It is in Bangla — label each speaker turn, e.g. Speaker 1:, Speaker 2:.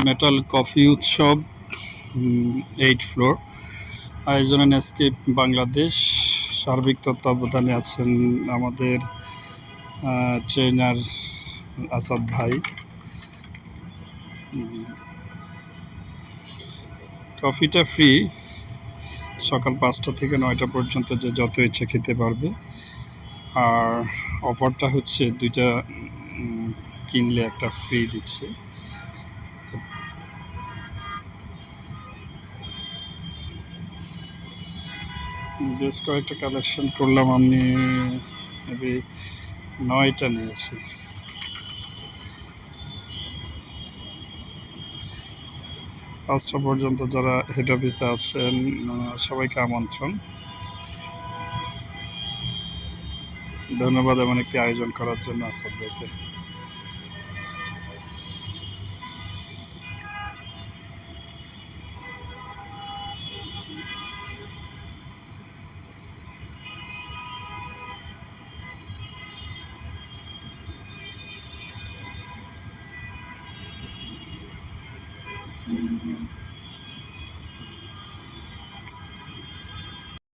Speaker 1: মেটাল কফি উৎসব 8 ফ্লোর আয়োজনে নেস্কেপ বাংলাদেশ সার্বিক তত্ত্বাবধানে আছেন আমাদের ট্রেনার আসাদ ভাই। কফিটা ফ্রি, সকাল 5টা থেকে 9টা পর্যন্ত যে যত ইচ্ছা খেতে পারবে। আর অফারটা হচ্ছে 2টা কিনলে একটা ফ্রি দিচ্ছে। বেশ কয়েকটা কালেকশন করলাম, আমি মেবি 9টা নিয়েছি। 5টা পর্যন্ত যারা হেড অফিসে আছেন সবাইকে আমন্ত্রণ। ধন্যবাদ এমন একটি আয়োজন করার জন্য আসাদ ভাইকে।